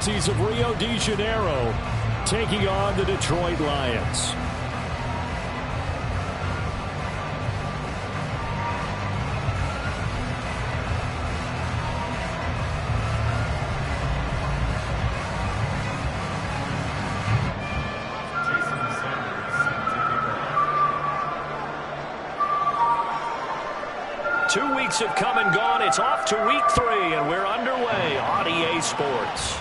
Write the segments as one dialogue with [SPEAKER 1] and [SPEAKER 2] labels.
[SPEAKER 1] Galaxies of Rio de Janeiro taking on the Detroit Lions. Two weeks have come and gone. It's off to week 3, and we're underway on EA Sports.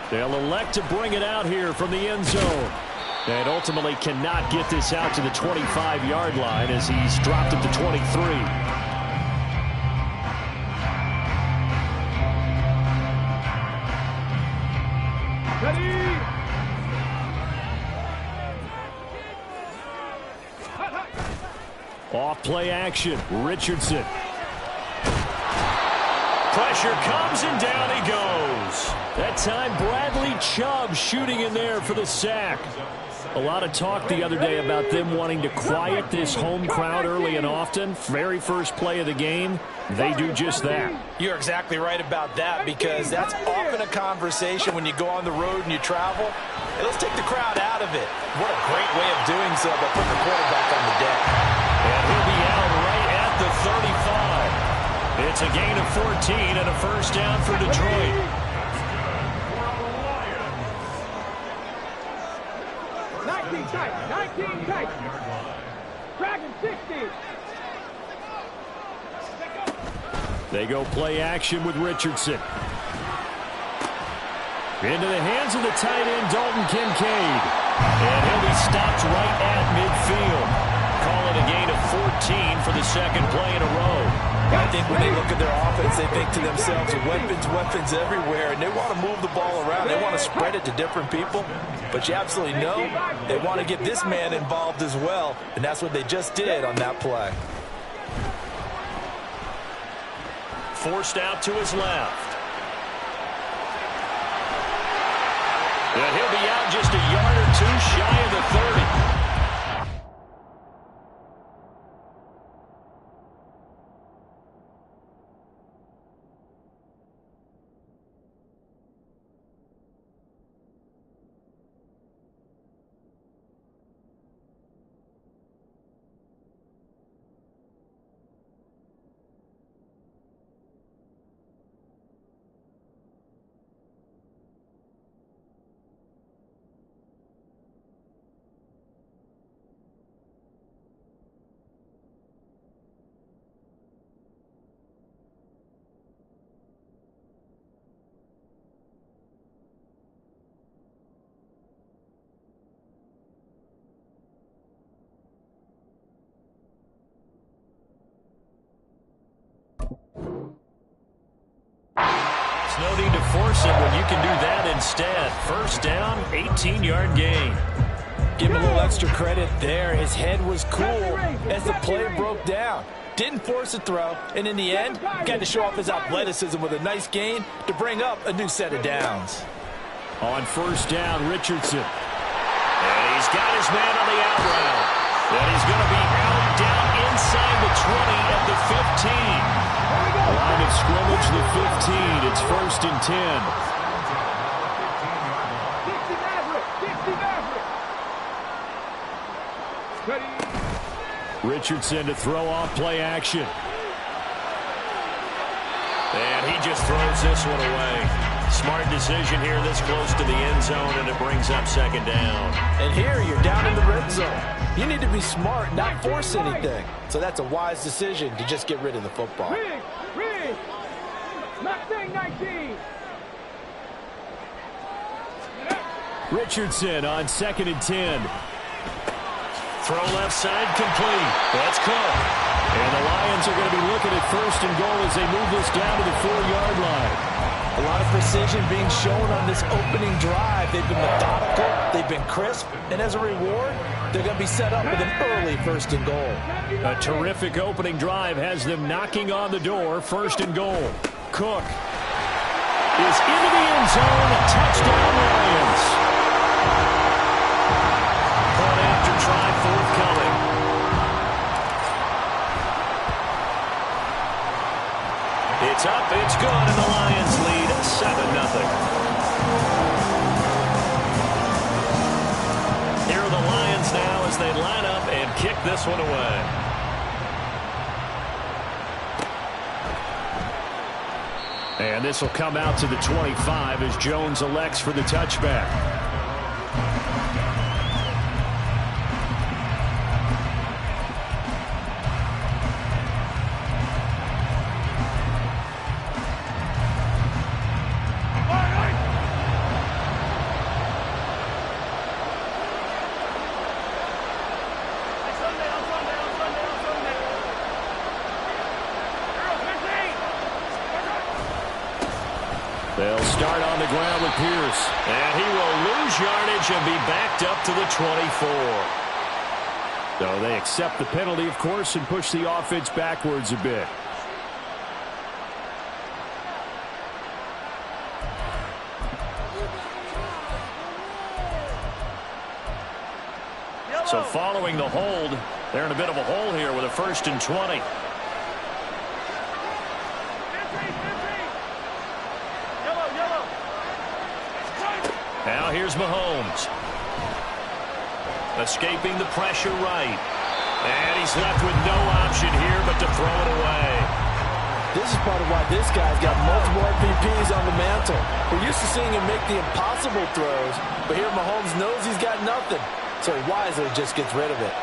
[SPEAKER 1] They'll elect to bring it out here from the end zone. And ultimately cannot get this out to the 25-yard line as he's dropped it to 23. Off play action. Richardson. Pressure comes and down he goes. That time Bradley Chubb shooting in there for the sack. A lot of talk the other day about them wanting to quiet this home crowd early and often. Very first play of the game, they do just that.
[SPEAKER 2] You're exactly right about that, because that's often a conversation when you go on the road and you travel. Hey, let's take the crowd out of it. What a great way of doing so by putting the quarterback on the deck.
[SPEAKER 1] And he'll be out right at the 35. It's a gain of 14 and a first down for Detroit.
[SPEAKER 3] Dragon 60.
[SPEAKER 1] They go play action with Richardson. Into the hands of the tight end, Dalton Kincaid. And he'll be stopped right at midfield. Call it a gain of 14 for the second play in a row.
[SPEAKER 2] I think when they look at their offense, they think to themselves, weapons everywhere, and they want to move the ball around. They want to spread it to different people. But you absolutely know they want to get this man involved as well, and that's what they just did on that play.
[SPEAKER 1] Forced out to his left. And he'll be out just a yard or two shy of the 30. No need to force it when you can do that instead. First down, 18-yard gain.
[SPEAKER 2] Give him a little extra credit there. His head was cool as the play broke down. Didn't force a throw, and in the end, got to show off his athleticism with a nice gain to bring up a new set of downs.
[SPEAKER 1] On first down, Richardson. And he's got his man on the out route. And he's going to be out down inside the 20 at the 15. Line of scrimmage, the 15. It's first and 10. Richardson to throw off play action. And he just throws this one away. Smart decision here this close to the end zone, and it brings up second down.
[SPEAKER 2] And here you're down in the red zone. You need to be smart, not force anything. So that's a wise decision to just get rid of the football.
[SPEAKER 3] Mustang 19.
[SPEAKER 1] Richardson on second and 10. Throw left side complete. That's Cook. And the Lions are going to be looking at first and goal as they move this down to the 4-yard line.
[SPEAKER 2] A lot of precision being shown on this opening drive. They've been methodical. They've been crisp. And as a reward, they're going to be set up with an early first and goal.
[SPEAKER 1] A terrific opening drive has them knocking on the door. First and goal. Cook is into the end zone. Touchdown, Lions. Point after try forthcoming. It's up, it's good, and the Lions lead this one away. And this will come out to the 25 as Jones elects for the touchback. They'll start on the ground with Pierce. And he will lose yardage and be backed up to the 24. So they accept the penalty, of course, and push the offense backwards a bit. So following the hold, they're in a bit of a hole here with a 1st and 20. Now here's Mahomes. Escaping the pressure right. And he's left with no option here but to throw it away.
[SPEAKER 2] This is part of why this guy's got multiple MVPs on the mantle. We're used to seeing him make the impossible throws, but here Mahomes knows he's got nothing, so he wisely just gets rid of it.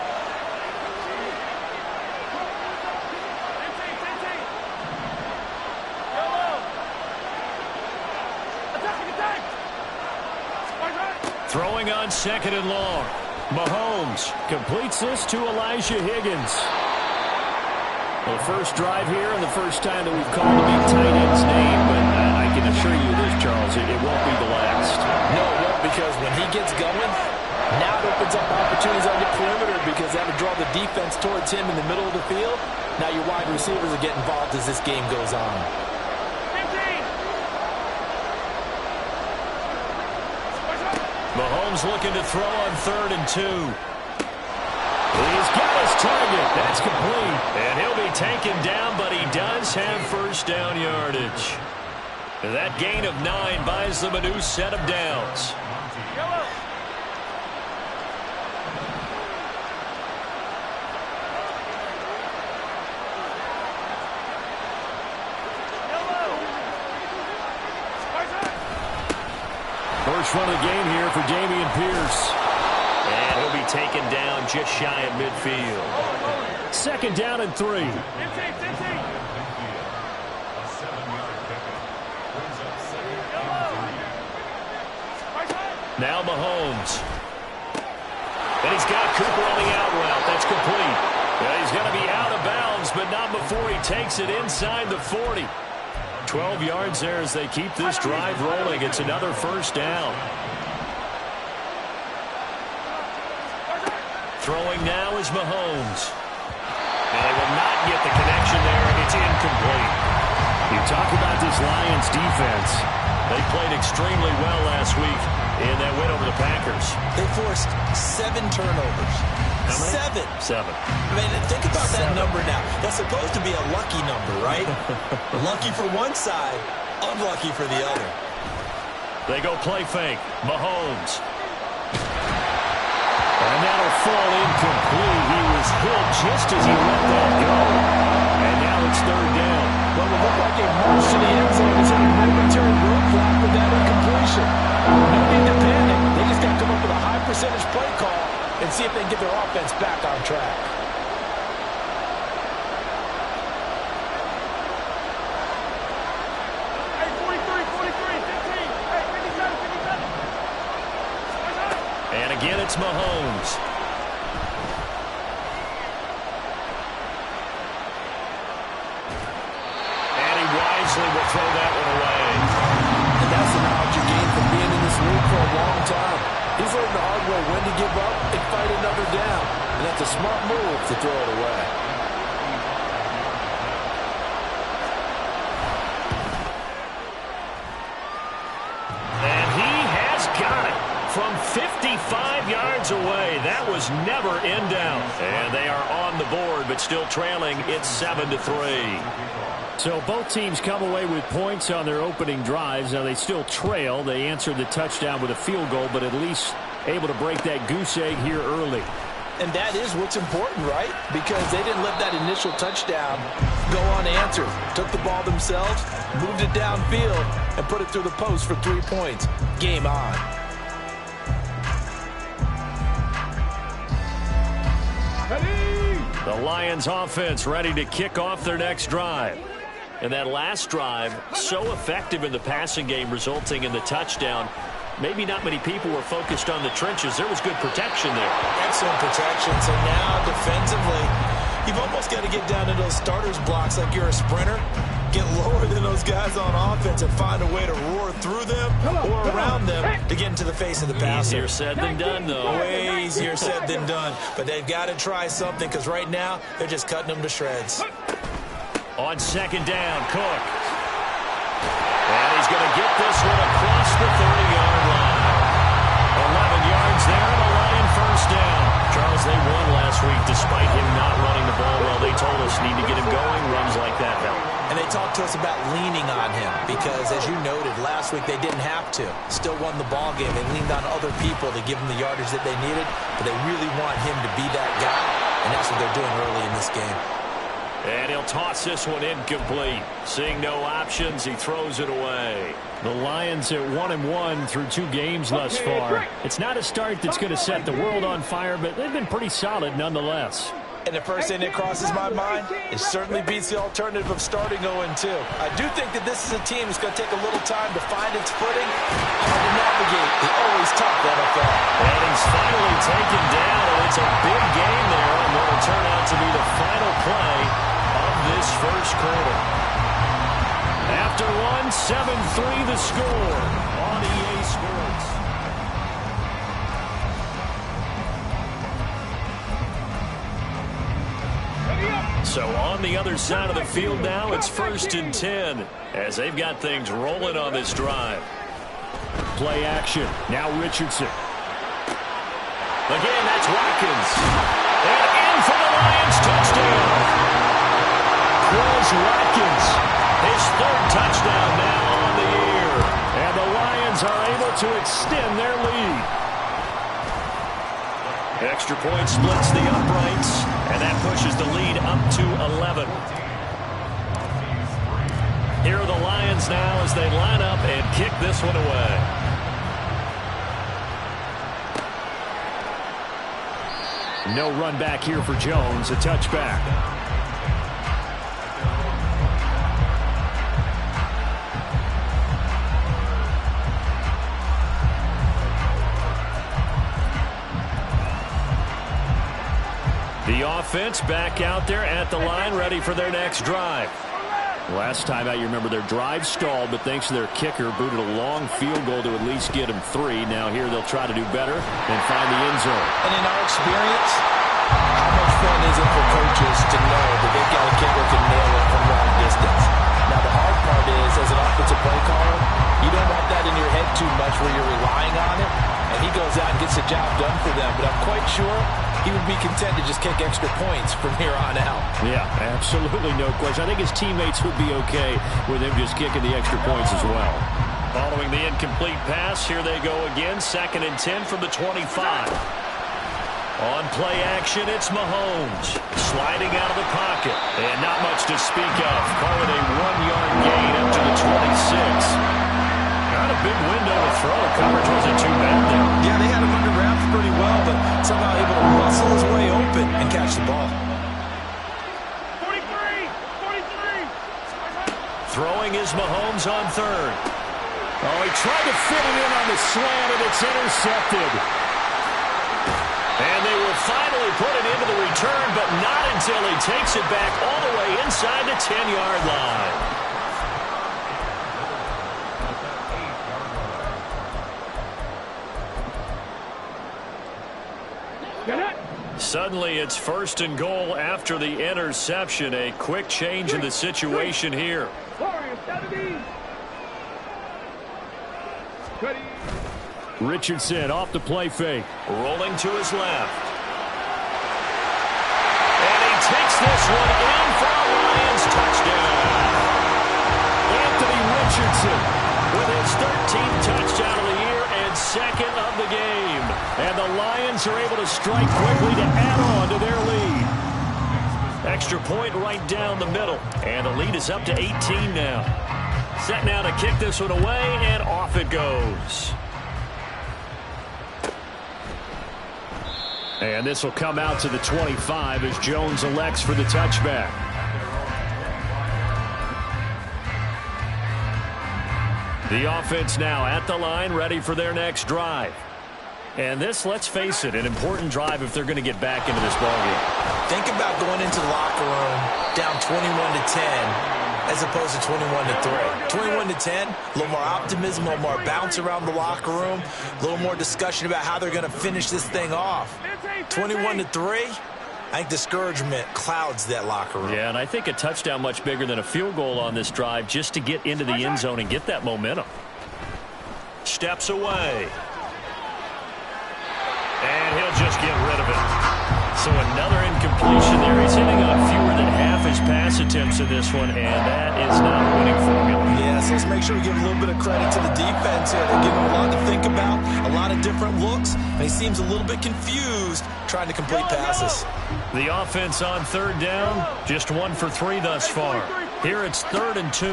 [SPEAKER 1] Throwing on 2nd and long. Mahomes completes this to Elijah Higgins. Well, the first drive here and the first time that we've called the big tight end's name, but I can assure you this, Charles, it won't be the last.
[SPEAKER 2] No, it won't, because when he gets going, now it opens up opportunities on the perimeter because they have to draw the defense towards him in the middle of the field. Now your wide receivers are getting involved as this game goes on.
[SPEAKER 1] Mahomes looking to throw on 3rd and 2. He's got his target. That's complete. And he'll be taken down, but he does have 1st down yardage. And that gain of 9 buys them a new set of downs. First run of the game here for Dameon Pierce. And he'll be taken down just shy of midfield. 2nd down and 3. Now Mahomes. And he's got Cooper on the out route. That's complete. Well, he's going to be out of bounds, but not before he takes it inside the 40. 12 yards there as they keep this drive rolling. It's another 1st down. Throwing now is Mahomes. And they will not get the connection there. It's incomplete. You talk about this Lions defense. They played extremely well last week in that win over the Packers.
[SPEAKER 2] They forced 7 turnovers.
[SPEAKER 1] How many?
[SPEAKER 2] 7.
[SPEAKER 1] 7.
[SPEAKER 2] I mean, think about that number now. That's supposed to be a lucky number, right? Lucky for one side, unlucky for the other.
[SPEAKER 1] They go play fake. Mahomes. And that'll fall incomplete. He was hit just as he let that go. And now it's 3rd down.
[SPEAKER 2] Well, it looked like a march to the end zone is a momentary roadblock with that incompletion. No need to panic. They just got to come up with a high percentage play call and see if they can get their offense back on track.
[SPEAKER 3] Hey, 43, 15. Hey, 57.
[SPEAKER 1] And again, it's Mahomes. And he wisely will throw that one away.
[SPEAKER 2] And that's the knowledge you gain from being in this league for a long time. He's learned the hard way when to give up and fight another down. And that's a smart move to throw it away.
[SPEAKER 1] And he has got it from 55 yards away. That was never in doubt. And they are on the board, but still trailing. It's 7-3. So both teams come away with points on their opening drives. Now they still trail. They answered the touchdown with a field goal, but at least able to break that goose egg here early.
[SPEAKER 2] And that is what's important, right? Because they didn't let that initial touchdown go unanswered. Took the ball themselves, moved it downfield, and put it through the post for 3 points. Game on.
[SPEAKER 1] The Lions offense ready to kick off their next drive. And that last drive, so effective in the passing game, resulting in the touchdown. Maybe not many people were focused on the trenches. There was good protection there.
[SPEAKER 2] Excellent protection. So now defensively, you've almost got to get down to those starters blocks like you're a sprinter. Get lower than those guys on offense and find a way to roar through them or around them to get into the face of the passer.
[SPEAKER 1] Easier said than done, though.
[SPEAKER 2] Way easier said than done. But they've got to try something because right now they're just cutting them to shreds.
[SPEAKER 1] On second down, Cook. And he's going to get this one across the 30-yard line. 11 yards there, and a Lion first down. Charles, they won last week despite him not running the ball well. They told us need to get him going. Runs like that help.
[SPEAKER 2] And they talked to us about leaning on him because, as you noted, last week they didn't have to. Still won the ball game. They leaned on other people to give them the yardage that they needed, but they really want him to be that guy, and that's what they're doing early in this game.
[SPEAKER 1] And he'll toss this one incomplete. Seeing no options, he throws it away. The Lions at 1-1 through 2 games thus far. It's not a start that's going to set the world on fire, but they've been pretty solid nonetheless.
[SPEAKER 2] And the first thing that crosses my mind, it certainly beats the alternative of starting 0-2. I do think that this is a team that's going to take a little time to find its footing, trying to navigate the always tough NFL.
[SPEAKER 1] And he's finally taken down, and it's a big game there on what will turn out to be the final play of this first quarter. After 7-3 the score on EA Sports. So on the other side of the field now, it's 1st and 10 as they've got things rolling on this drive. Play action. Now Richardson. Again, that's Watkins. And in for the Lions touchdown. Quez Watkins. His 3rd touchdown now on the year. And the Lions are able to extend their lead. Extra point splits the uprights, and that pushes the lead up to 11. Here are the Lions now as they line up and kick this one away. No run back here for Jones, a touchback. The offense back out there at the line, ready for their next drive. Last time out, you remember their drive stalled, but thanks to their kicker, booted a long field goal to at least get them 3. Now here they'll try to do better and find the end zone.
[SPEAKER 2] And in our experience, how much fun is it for coaches to know that they've got a kicker can nail it from long distance? Now the hard part is, as an offensive play caller, you don't want that in your head too much where you're relying on it, and he goes out and gets the job done for them. But I'm quite sure he would be content to just kick extra points from here on out.
[SPEAKER 1] Yeah, absolutely no question. I think his teammates would be okay with him just kicking the extra points as well. Following the incomplete pass, here they go again. 2nd and 10 from the 25. On play action, it's Mahomes. Sliding out of the pocket. And not much to speak of. Call it a 1-yard gain up to the 26. Not a big window to throw. Coverage wasn't too bad there.
[SPEAKER 2] Yeah, they had him under wraps pretty well, but somehow able to muscle his way open and catch the ball.
[SPEAKER 3] 43!
[SPEAKER 1] Throwing is Mahomes on 3rd. Oh, he tried to fit it in on the slant, and it's intercepted. And they will finally put it into the return, but not until he takes it back all the way inside the 10-yard line. Suddenly, it's 1st and goal after the interception. A quick change in the situation here. Richardson off the play fake. Rolling to his left. And he takes this one in for a Lions touchdown. Anthony Richardson with his 13th touchdown of the year and 2nd of the game. And the Lions Lions are able to strike quickly to add on to their lead. Extra point right down the middle. And the lead is up to 18 now. Set now to kick this one away, and off it goes. And this will come out to the 25 as Jones elects for the touchback. The offense now at the line, ready for their next drive. And this, let's face it, an important drive if they're going to get back into this ballgame.
[SPEAKER 2] Think about going into the locker room down 21-10 as opposed to 21-3. 21-10, a little more optimism, a little more bounce around the locker room, a little more discussion about how they're going to finish this thing off. 21-3, I think discouragement clouds that locker room.
[SPEAKER 1] Yeah, and I think a touchdown much bigger than a field goal on this drive just to get into the end zone and get that momentum. Steps away. And he'll just get rid of it. So another incompletion there. He's hitting on fewer than half his pass attempts in this one, and that is not a winning formula.
[SPEAKER 2] Yeah, so let's make sure we give a little bit of credit to the defense here. They're giving him a lot to think about, a lot of different looks, and he seems a little bit confused trying to complete passes.
[SPEAKER 1] The offense on third down, just 1 for 3 thus far. Here it's 3rd and 2.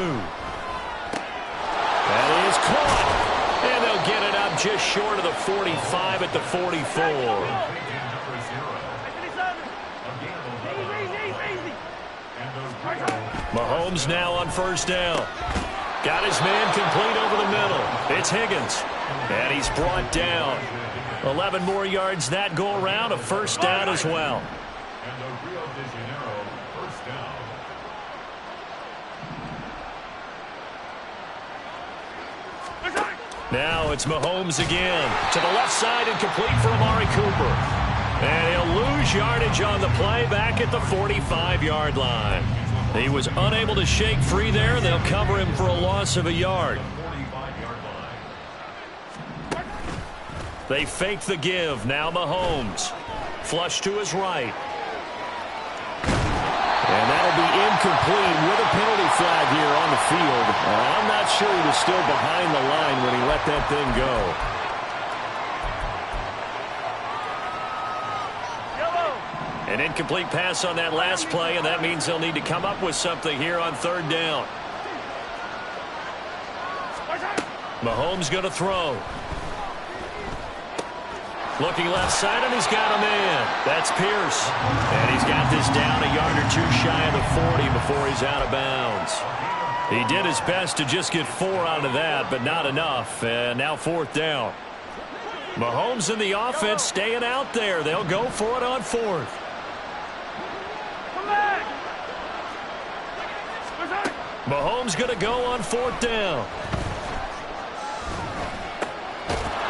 [SPEAKER 1] That is caught. And they'll get it up just short of the 45 at the 44. Mahomes now on first down. Got his man complete over the middle. It's Higgins. And he's brought down. 11 more yards that go around. A first down as well. Now it's Mahomes again. To the left side and complete for Amari Cooper. And he'll lose yardage on the play back at the 45-yard line. He was unable to shake free there. They'll cover him for a loss of a yard. They fake the give. Now Mahomes. Flush to his right. And that'll be incomplete with a penalty flag here on the field. I'm not sure he was still behind the line when he let that thing go. An incomplete pass on that last play, and that means they'll need to come up with something here on third down. Mahomes going to throw. Looking left side, and he's got a man. That's Pierce. And he's got this down a yard or two shy of the 40 before he's out of bounds. He did his best to just get 4 out of that, but not enough. And now 4th down. Mahomes and the offense staying out there. They'll go for it on 4th. Mahomes going to go on 4th down.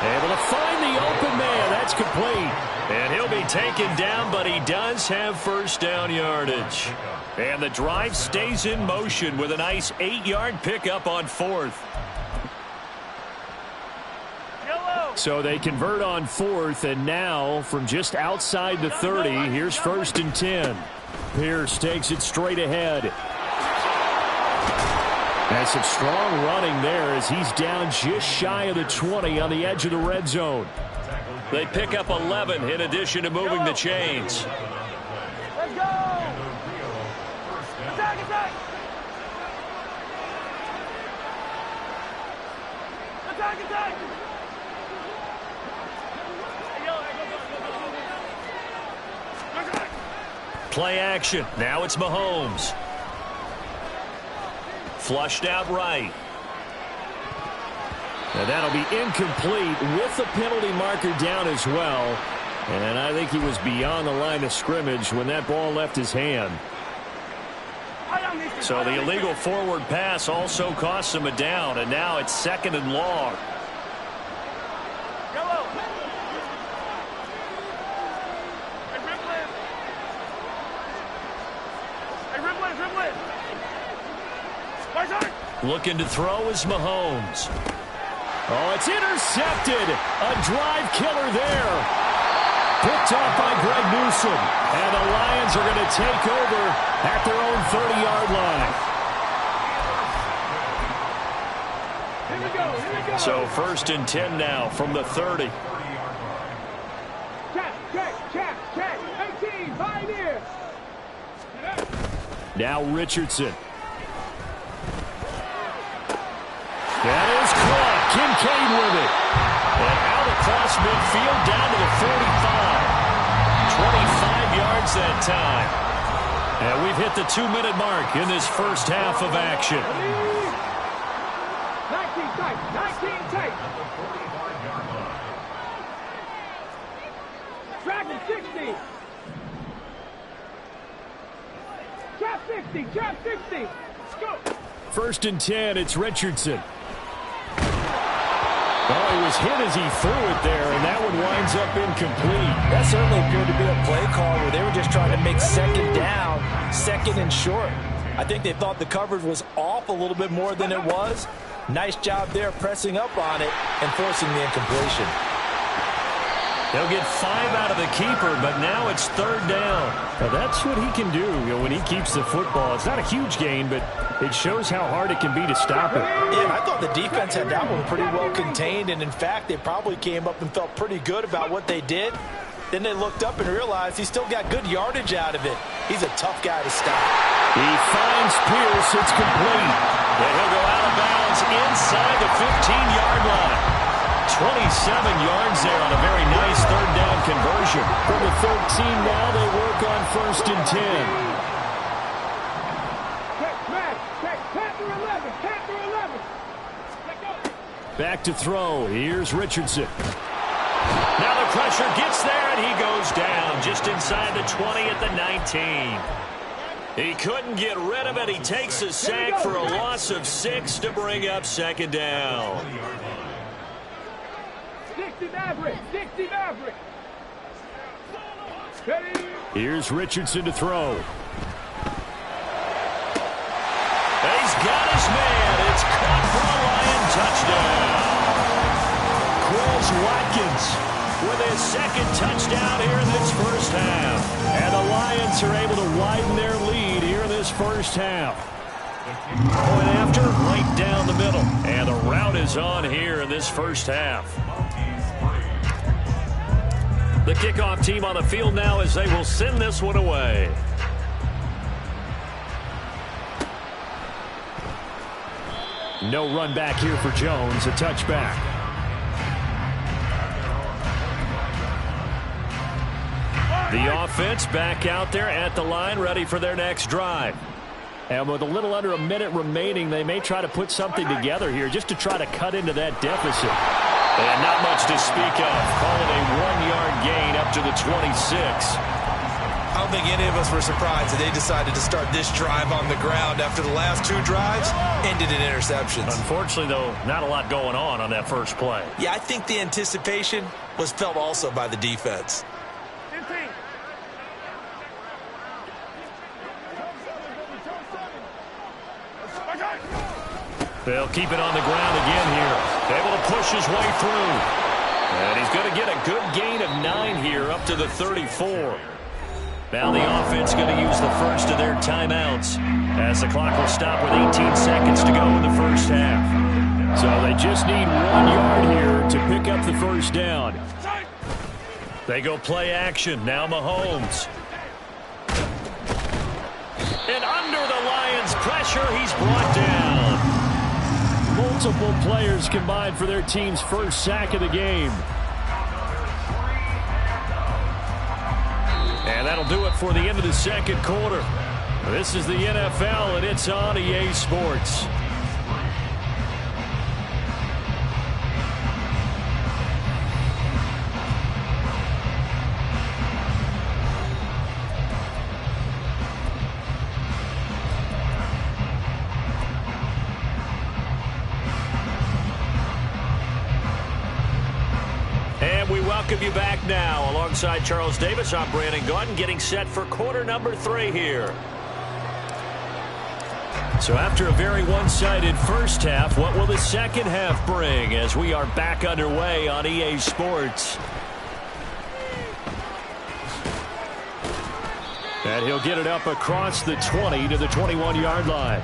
[SPEAKER 1] Able to find the open man. That's complete. And he'll be taken down, but he does have first down yardage. And the drive stays in motion with a nice 8-yard pickup on 4th. So they convert on 4th, and now from just outside the 30, here's 1st and 10. Pierce takes it straight ahead. And some strong running there as he's down just shy of the 20 on the edge of the red zone. They pick up 11 in addition to moving the chains.
[SPEAKER 3] Let's go! Attack, attack! Attack, attack!
[SPEAKER 1] Play action. Now it's Mahomes. Flushed out right. And that'll be incomplete with the penalty marker down as well. And I think he was beyond the line of scrimmage when that ball left his hand. So the illegal forward pass also costs him a down. And now it's 2nd and long. Looking to throw is Mahomes. Oh, it's intercepted. A drive killer there. Picked off by Greg Newsome. And the Lions are going to take over at their own 30-yard line. So 1st and 10 now from the 30. Now Richardson. That is caught. Kincaid with it. And out across midfield down to the 45. 25 yards that time. And we've hit the 2-minute mark in this first half of action.
[SPEAKER 3] 19 tight. 19 tight. Dragon 60. Trap 60. Trap 60. Let's go.
[SPEAKER 1] 1st and 10. It's Richardson. Oh, he was hit as he threw it there, and that one winds up incomplete.
[SPEAKER 2] That certainly appeared to be a play call where they were just trying to make 2nd down, 2nd and short. I think they thought the coverage was off a little bit more than it was. Nice job there pressing up on it and forcing the incompletion.
[SPEAKER 1] They'll get 5 out of the keeper, but now it's 3rd down. Now that's what he can do, when he keeps the football. It's not a huge gain, but it shows how hard it can be to stop it.
[SPEAKER 2] Yeah, I thought the defense had that one pretty well contained, and in fact, they probably came up and felt pretty good about what they did. Then they looked up and realized he still got good yardage out of it. He's a tough guy to stop.
[SPEAKER 1] He finds Pierce. It's complete. And he'll go out of bounds inside the 15-yard line. 27 yards there on a very nice 3rd down conversion. From the 13 now, they work on 1st and 10. Back to throw. Here's Richardson. Now the pressure gets there, and he goes down just inside the 20 at the 19. He couldn't get rid of it. He takes a sack for a loss of 6 to bring up 2nd down.
[SPEAKER 3] 60 Maverick. 60 Maverick.
[SPEAKER 1] Here's Richardson to throw. He's got his man. It's caught for a Lion touchdown. Quez Watkins with his 2nd touchdown here in this first half. And the Lions are able to widen their lead here in this first half. Point after, right down the middle. And the route is on here in this first half. The kickoff team on the field now as they will send this one away. No run back here for Jones. A touchback. The offense back out there at the line, ready for their next drive. And with a little under a minute remaining, they may try to put something together here just to try to cut into that deficit. And not much to speak of. Call it a 1-yard gain up to the 26.
[SPEAKER 2] I don't think any of us were surprised that they decided to start this drive on the ground after the last 2 drives ended in interceptions.
[SPEAKER 1] Unfortunately, though, not a lot going on that first play.
[SPEAKER 2] Yeah, I think the anticipation was felt also by the defense.
[SPEAKER 3] 15.
[SPEAKER 1] They'll keep it on the ground again here. Able to push his way through. And he's going to get a good gain of 9 here up to the 34. Now the offense going to use the first of their timeouts as the clock will stop with 18 seconds to go in the first half. So they just need 1 yard here to pick up the first down. They go play action. Now Mahomes. And under the Lions' pressure, he's brought down. Multiple players combined for their team's first sack of the game. And that'll do it for the end of the second quarter. This is the NFL, and it's on EA Sports. Welcome you back now. Alongside Charles Davis, I'm Brandon Gaudin, getting set for quarter number 3 here. So after a very one-sided first half, what will the second half bring as we are back underway on EA Sports? And he'll get it up across the 20 to the 21-yard line.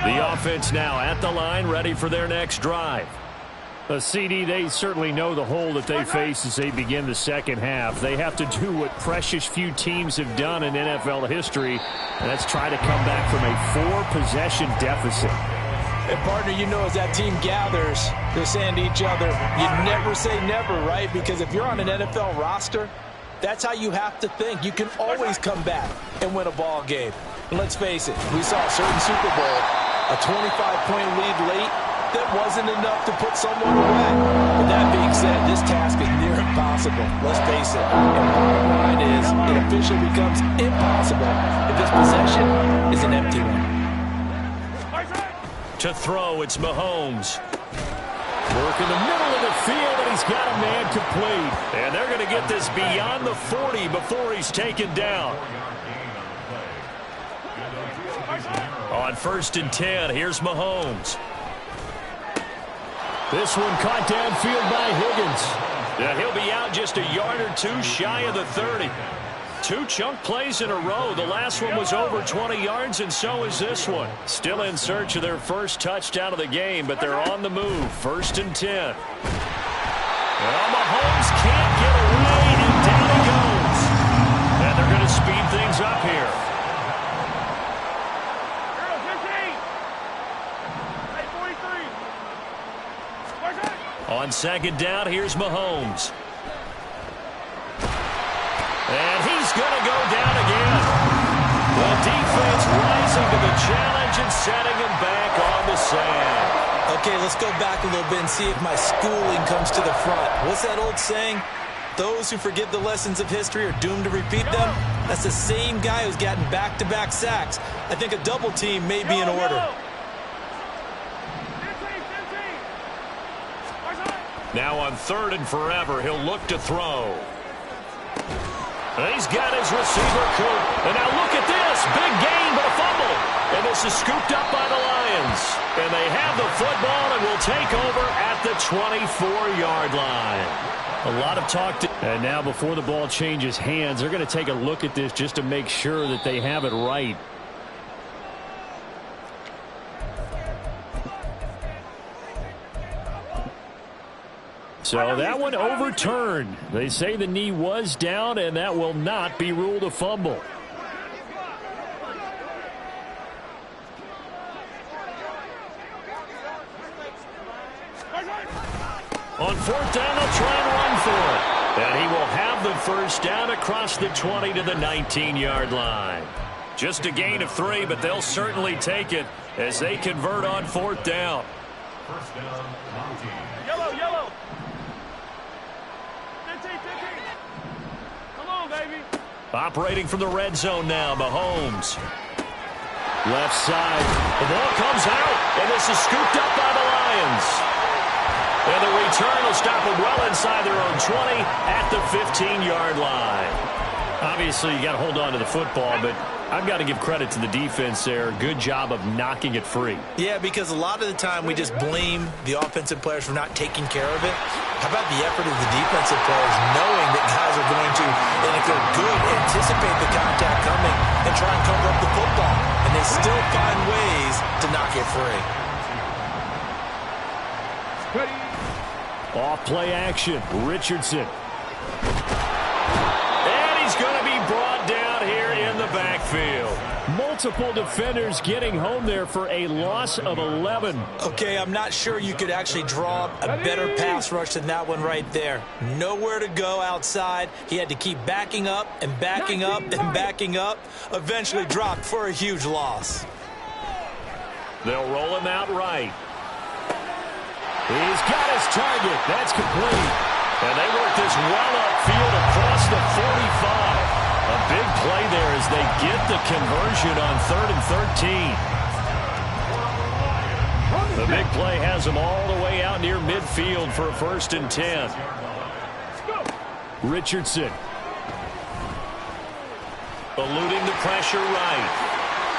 [SPEAKER 1] The offense now at the line, ready for their next drive. CD, they certainly know the hole that they face as they begin the second half. They have to do what precious few teams have done in NFL history, and that's try to come back from a 4-possession deficit.
[SPEAKER 2] And, partner, you know, as that team gathers, they're saying to each other, you never say never, right? Because if you're on an NFL roster, that's how you have to think. You can always come back and win a ball game. And let's face it, we saw a certain Super Bowl, a 25-point lead late, that wasn't enough to put someone away. But that being said, this task is near impossible. Let's face it. And bottom line is, it officially becomes impossible if this possession is an empty one.
[SPEAKER 1] To throw, it's Mahomes. Work in the middle of the field, and he's got a man complete. And they're going to get this beyond the 40 before he's taken down. On 1st and 10, here's Mahomes. This one caught downfield by Higgins. Yeah, he'll be out just a yard or two shy of the 30. 2 chunk plays in a row. The last one was over 20 yards, and so is this one. Still in search of their first touchdown of the game, but they're on the move. 1st and 10. Well, Mahomes can't get away, and down he goes. And they're going to speed things up here. On 2nd down, here's Mahomes. And he's going to go down again. The defense rising to the challenge and setting him back on the sand.
[SPEAKER 2] Okay, let's go back a little bit and see if my schooling comes to the front. What's that old saying? Those who forget the lessons of history are doomed to repeat them. That's the same guy who's gotten back-to-back sacks. I think a double team may be in order.
[SPEAKER 1] Now on 3rd and forever, he'll look to throw. And he's got his receiver coat. And now look at this. Big gain, but a fumble. And this is scooped up by the Lions. And they have the football and will take over at the 24-yard line. A lot of talk. And now before the ball changes hands, they're going to take a look at this just to make sure that they have it right. So that one overturned. They say the knee was down, and that will not be ruled a fumble. On 4th down, they'll try and run for it. And he will have the first down across the 20 to the 19-yard line. Just a gain of 3, but they'll certainly take it as they convert on 4th down.
[SPEAKER 3] First down, yellow, yellow. 15. Come on, baby.
[SPEAKER 1] Operating from the red zone now, Mahomes. Left side. The ball comes out, and this is scooped up by the Lions. And the return will stop them well inside their own 20 at the 15-yard line. Obviously, you got to hold on to the football, but I've got to give credit to the defense there. Good job of knocking it free.
[SPEAKER 2] Yeah, because a lot of the time we just blame the offensive players for not taking care of it. How about the effort of the defensive players knowing that guys are going to, and if they're good, anticipate the contact coming and try and cover up the football. And they still find ways to knock it free.
[SPEAKER 1] Off play action, Richardson. And he's going to be brought down here in the backfield. Multiple defenders getting home there for a loss of 11.
[SPEAKER 2] Okay, I'm not sure you could actually draw a better pass rush than that one right there. Nowhere to go outside. He had to keep backing up and backing up and backing up. Eventually dropped for a huge loss.
[SPEAKER 1] They'll roll him out right. He's got his target. That's complete. And they work this well upfield across the 45. A big play there as they get the conversion on 3rd and 13. The big play has them all the way out near midfield for a 1st and 10. Richardson. Eluding the pressure right.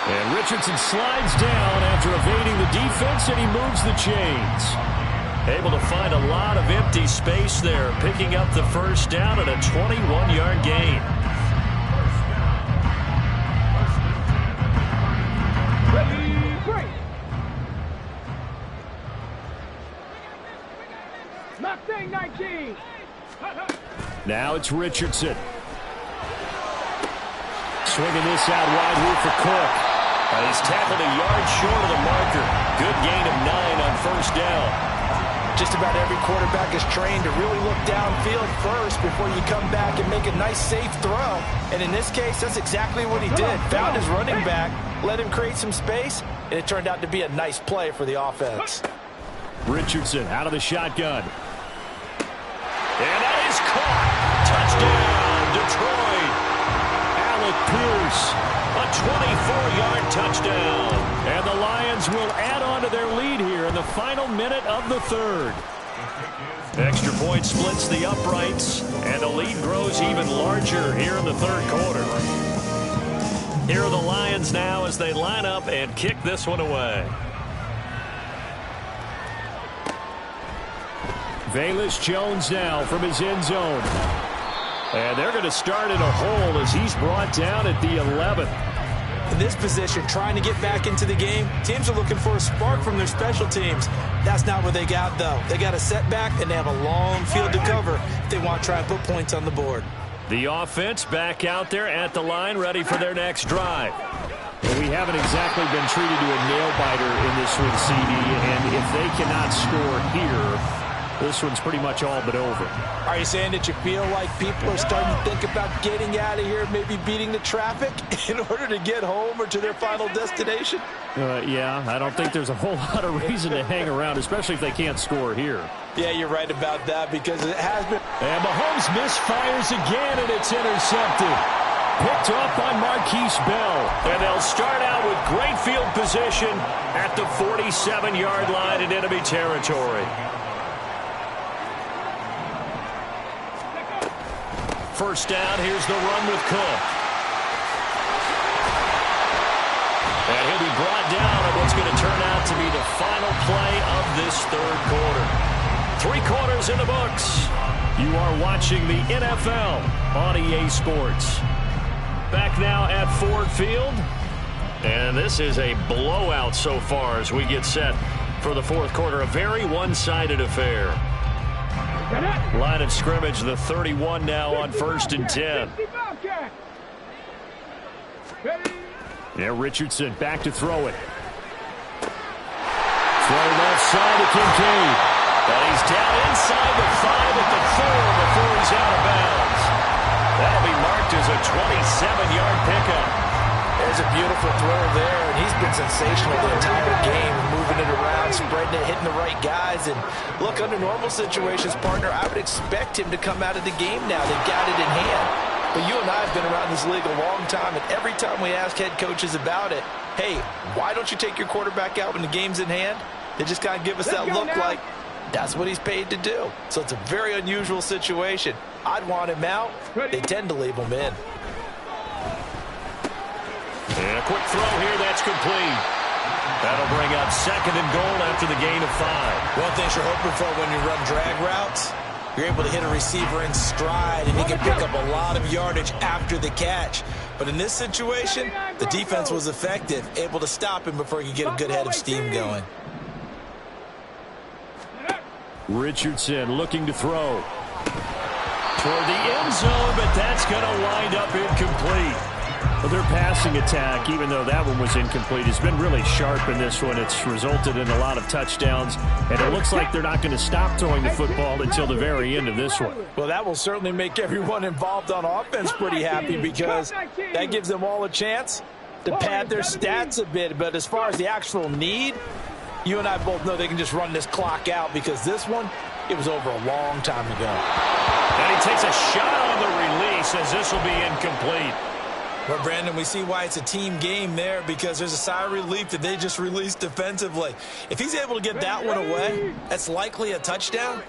[SPEAKER 1] And Richardson slides down after evading the defense, and he moves the chains. Able to find a lot of empty space there, picking up the first down at a 21-yard gain.
[SPEAKER 3] Left thing, 19.
[SPEAKER 1] Now it's Richardson. Swinging this out wide here for Cook. He's tackled a yard short of the marker. Good gain of 9 on first down.
[SPEAKER 2] Just about every quarterback is trained to really look downfield first before you come back and make a nice, safe throw. And in this case, that's exactly what he did. Found his running back, let him create some space, and it turned out to be a nice play for the offense.
[SPEAKER 1] Richardson out of the shotgun. And that is caught. Touchdown, Detroit. Alec Pierce, a 24-yard touchdown. And the Lions will add on to their lead here in the final minute of the third. Extra point splits the uprights, and the lead grows even larger here in the third quarter. Here are the Lions now as they line up and kick this one away. Velus Jones now from his end zone. And they're going to start in a hole as he's brought down at the 11th.
[SPEAKER 2] In this position, trying to get back into the game, teams are looking for a spark from their special teams. That's not what they got, though. They got a setback, and they have a long field to cover if they want to try and put points on the board.
[SPEAKER 1] The offense back out there at the line, ready for their next drive. Well, we haven't exactly been treated to a nail-biter in this one, CD, and if they cannot score here, this one's pretty much all but over.
[SPEAKER 2] Are you saying that you feel like people are starting to think about getting out of here, maybe beating the traffic in order to get home or to their final destination?
[SPEAKER 1] Yeah, I don't think there's a whole lot of reason to hang around, especially if they can't score here.
[SPEAKER 2] Yeah, you're right about that because it has been.
[SPEAKER 1] And Mahomes misfires again, and it's intercepted. Picked off by Marquise Bell. And they'll start out with great field position at the 47-yard line in enemy territory. First down, here's the run with Cook. And he'll be brought down on what's going to turn out to be the final play of this third quarter. 3 quarters in the books. You are watching the NFL on EA Sports. Back now at Ford Field. And this is a blowout so far as we get set for the fourth quarter. A very one-sided affair. Line of scrimmage, the 31 now on 1st and 10. Yeah, Richardson back to throw it. Throw left side to Kincaid. And he's down inside the 5 at the 4 before he's out of bounds. That'll be marked as a 27-yard pickup.
[SPEAKER 2] There's a beautiful throw there, and he's been sensational the entire game, moving it around, spreading it, hitting the right guys. And look, under normal situations, partner, I would expect him to come out of the game now. They've got it in hand. But you and I have been around this league a long time, and every time we ask head coaches about it, hey, why don't you take your quarterback out when the game's in hand? They just kind of give us that look like that's what he's paid to do. So it's a very unusual situation. I'd want him out. They tend to leave him in.
[SPEAKER 1] And a quick throw here, that's complete. That'll bring up 2nd and goal after the gain of 5.
[SPEAKER 2] One thing you're hoping for when you run drag routes, you're able to hit a receiver in stride, and he can pick up a lot of yardage after the catch. But in this situation, the defense was effective, able to stop him before he could get a good head of steam going.
[SPEAKER 1] Richardson looking to throw. Toward the end zone, but that's going to wind up incomplete. Well, their passing attack, even though that one was incomplete, has been really sharp in this one. It's resulted in a lot of touchdowns, and it looks like they're not going to stop throwing the football until the very end of this one.
[SPEAKER 2] Well, that will certainly make everyone involved on offense pretty happy because that gives them all a chance to pad their stats a bit. But as far as the actual need, you and I both know they can just run this clock out because this one, it was over a long time ago.
[SPEAKER 1] And he takes a shot on the release as this will be incomplete.
[SPEAKER 2] Well, Brandon, we see why it's a team game there because there's a sigh of relief that they just released defensively. If he's able to get that one away, that's likely a touchdown.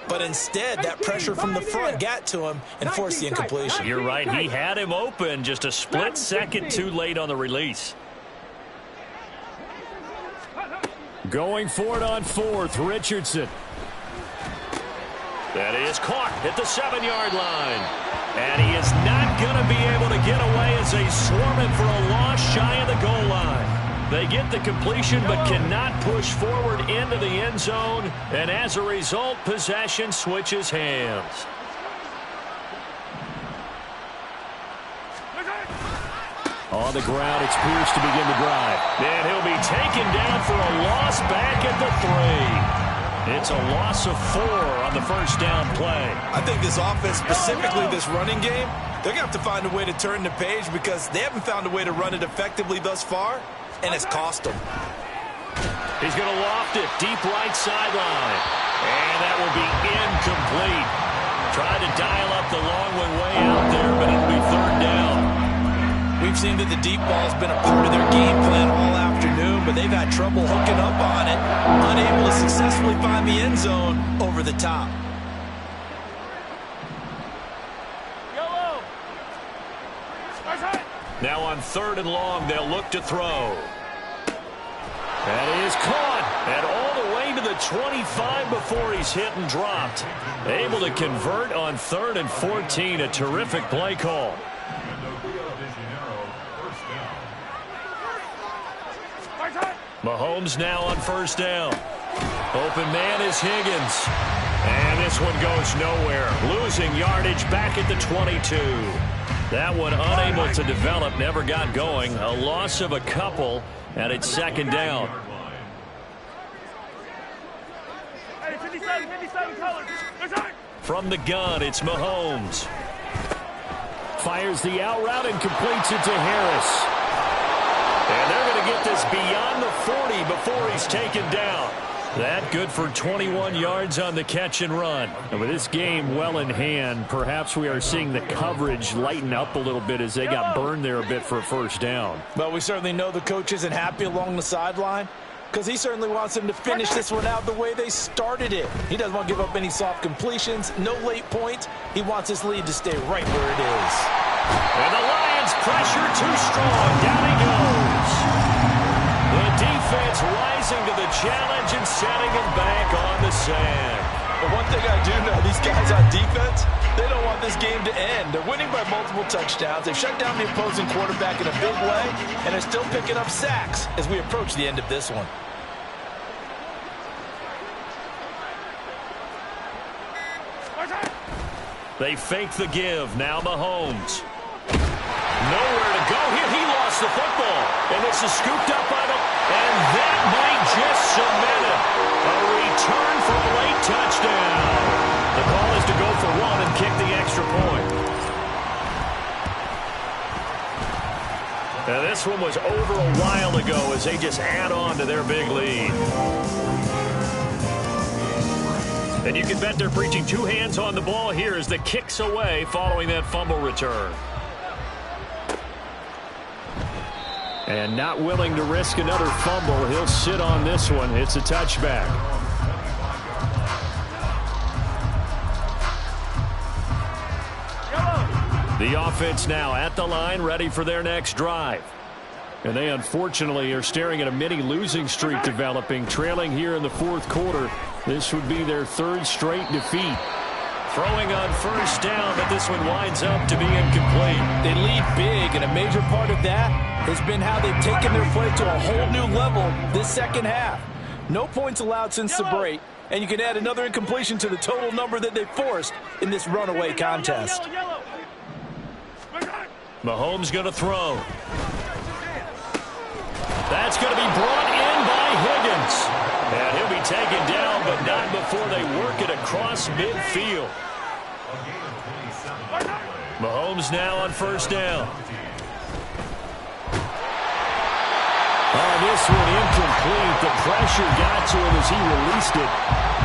[SPEAKER 2] But instead, that pressure from the front got to him and forced the incompletion.
[SPEAKER 1] You're right. He had him open, just a split second too late on the release. Going for it on 4th, Richardson. That is caught at the 7-yard line. And he is not going to be able to get away as they swarm it for a loss shy of the goal line. They get the completion but cannot push forward into the end zone. And as a result, possession switches hands. On the ground, it's Pierce to begin the drive. And he'll be taken down for a loss back at the 3. It's a loss of 4 on the first down play.
[SPEAKER 2] I think this offense, specifically this running game, they're going to have to find a way to turn the page because they haven't found a way to run it effectively thus far, and it's cost them.
[SPEAKER 1] He's going to loft it deep right sideline. And that will be incomplete. Tried to dial up the long one way out there, but it'll be third down.
[SPEAKER 2] We've seen that the deep ball's been a part of their game plan all afternoon, but they've had trouble hooking up on it, unable to successfully find the end zone over the top.
[SPEAKER 1] Now on 3rd and long, they'll look to throw. That is caught, and all the way to the 25 before he's hit and dropped. Able to convert on 3rd and 14, a terrific play call. Mahomes now on first down. Open man is Higgins. And this one goes nowhere. Losing yardage back at the 22. That one unable to develop, never got going. A loss of a couple, and it's second down. From the gun, it's Mahomes. Fires the out route and completes it to Harris. And they're going to get this beyond the 40 before he's taken down. That good for 21 yards on the catch and run. And with this game well in hand, perhaps we are seeing the coverage lighten up a little bit as they got burned there a bit for a first down.
[SPEAKER 2] Well, we certainly know the coach isn't happy along the sideline because he certainly wants them to finish this one out the way they started it. He doesn't want to give up any soft completions, no late points. He wants his lead to stay right where it is.
[SPEAKER 1] And the Lions pressure too strong. Down he goes. The defense rising to the challenge and setting him back on the sand.
[SPEAKER 2] But one thing I do know, these guys on defense, they don't want this game to end. They're winning by multiple touchdowns. They've shut down the opposing quarterback in a big way, and they're still picking up sacks as we approach the end of this one.
[SPEAKER 1] They fake the give. Now Mahomes. Nowhere to go here. He lost the football. And this is scooped up by the... And that might just cement it. A return for a late touchdown. The call is to go for one and kick the extra point. Now this one was over a while ago as they just add on to their big lead. And you can bet they're preaching two hands on the ball here as the kick's away following that fumble return. And not willing to risk another fumble, he'll sit on this one. It's a touchback. The offense now at the line, ready for their next drive. And they unfortunately are staring at a mini losing streak developing, trailing here in the fourth quarter. This would be their third straight defeat. Throwing on first down, but this one winds up to be incomplete.
[SPEAKER 2] They lead big, and a major part of that has been how they've taken their play to a whole new level this second half. No points allowed since the break, and you can add another incompletion to the total number that they forced in this runaway contest.
[SPEAKER 1] Mahomes going to throw. That's going to be brought in by Higgins. And he'll be taken down, but not before they work it across midfield. Mahomes now on first down. Oh, this one incomplete. The pressure got to him as he released it.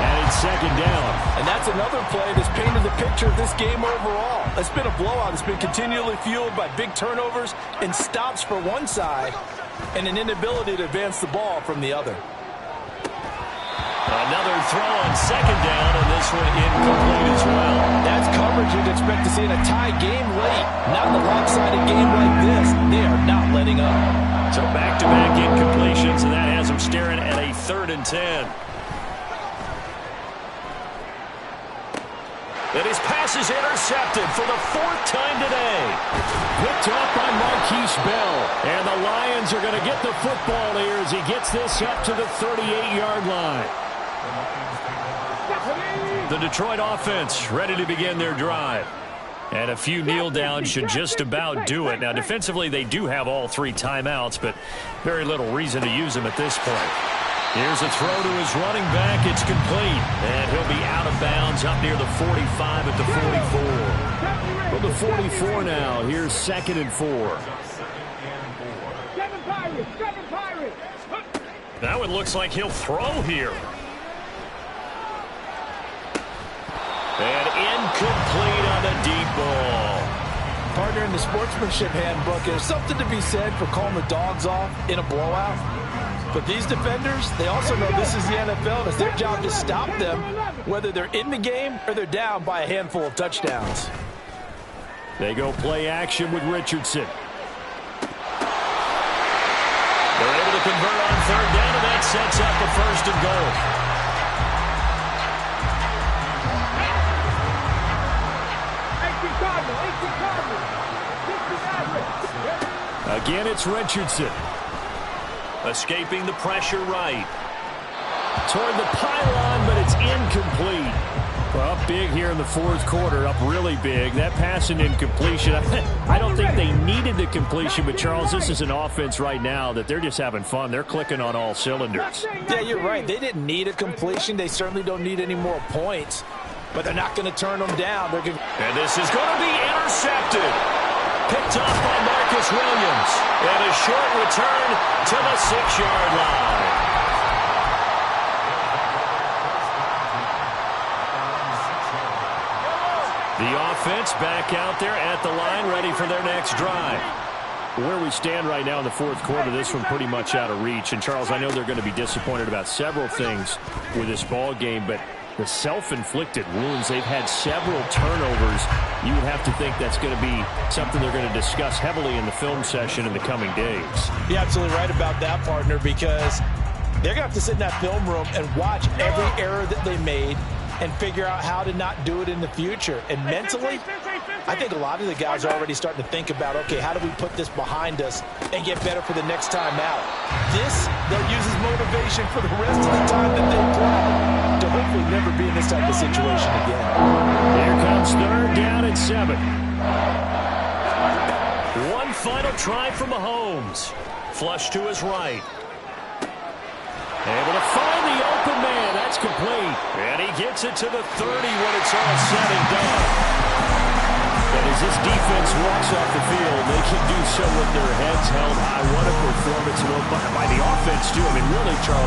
[SPEAKER 1] And it's second down.
[SPEAKER 2] And that's another play that's painted the picture of this game overall. It's been a blowout. It's been continually fueled by big turnovers and stops for one side and an inability to advance the ball from the other.
[SPEAKER 1] Another throw on second down, and this one incomplete as well.
[SPEAKER 2] That's coverage you'd expect to see in a tie game late. Not in a lopsided game like this. They are not letting up.
[SPEAKER 1] So back-to-back incompletions, and that has them staring at a 3rd and 10. And his pass is intercepted for the 4th time today. Picked up by Marquise Bell. And the Lions are going to get the football here as he gets this up to the 38-yard line. The Detroit offense ready to begin their drive. And a few kneel downs should just about do it. Now, defensively, they do have all 3 timeouts, but very little reason to use them at this point. Here's a throw to his running back. It's complete. And he'll be out of bounds up near the 45 at the 44. From the 44 now, here's 2nd and 4. That one looks like he'll throw here. And incomplete on the deep ball.
[SPEAKER 2] Partner, in the sportsmanship handbook, there's something to be said for calling the dogs off in a blowout. But these defenders, they also know this is the NFL, and it's their job to stop them, whether they're in the game or they're down by a handful of touchdowns.
[SPEAKER 1] They go play action with Richardson. They're able to convert on 3rd down, and that sets up a 1st and goal. Again, it's Richardson. Escaping the pressure right. Toward the pylon, but it's incomplete. Well, up big here in the 4th quarter, up really big. That pass and incompletion. I don't think they needed the completion, but Charles, this is an offense right now that they're just having fun. They're clicking on all cylinders.
[SPEAKER 2] Yeah, you're right. They didn't need a completion. They certainly don't need any more points, but they're not going to turn them down.
[SPEAKER 1] And this is going to be intercepted. Picked off by Marcus Williams. And a short return to the 6-yard line. The offense back out there at the line, ready for their next drive. Where we stand right now in the 4th quarter, this one pretty much out of reach. And, Charles, I know they're going to be disappointed about several things with this ball game, but the self-inflicted wounds, they've had several turnovers. You would have to think that's going to be something they're going to discuss heavily in the film session in the coming days.
[SPEAKER 2] You're absolutely right about that, partner, because they're going to have to sit in that film room and watch every error that they made and figure out how to not do it in the future. And mentally, I think a lot of the guys are already starting to think about, okay, how do we put this behind us and get better for the next time out? This, they'll use as motivation for the rest of the time that they play to hopefully never be in this type of situation again.
[SPEAKER 1] Here comes 3rd down and 7. One final try from Mahomes. Flush to his right. Able to find the open man. That's complete. And he gets it to the 30 when it's all said and done. And as this defense walks off the field, they can do so with their heads held high. What a performance by the offense, too. I mean, really, Charles,